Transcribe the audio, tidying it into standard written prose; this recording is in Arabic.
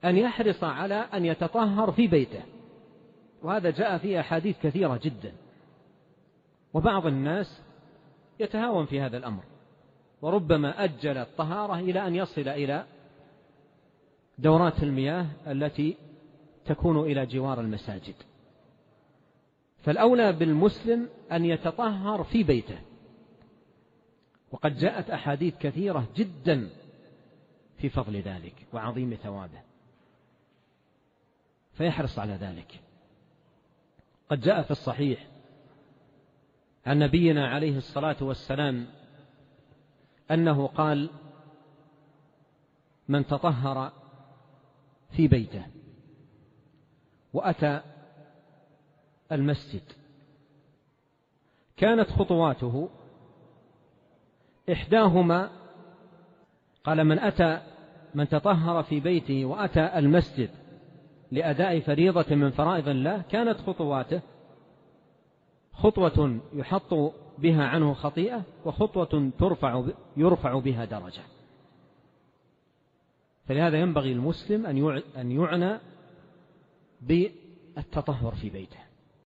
أن يحرص على أن يتطهر في بيته، وهذا جاء في أحاديث كثيرة جدا. وبعض الناس يتهاون في هذا الأمر، وربما أجل الطهارة إلى أن يصل إلى دورات المياه التي تكون إلى جوار المساجد. فالأولى بالمسلم أن يتطهر في بيته، وقد جاءت أحاديث كثيرة جدا في فضل ذلك وعظيم ثوابه، فيحرص على ذلك. قد جاء في الصحيح عن نبينا عليه الصلاة والسلام أنه قال: من تطهر في بيته وأتى المسجد كانت خطواته إحداهما، قال: من تطهر في بيته وأتى المسجد لأداء فريضة من فرائض الله كانت خطواته خطوة يحط بها عنه خطيئة، وخطوة يرفع بها درجة. فلهذا ينبغي المسلم أن يعنى بالتطهر في بيته.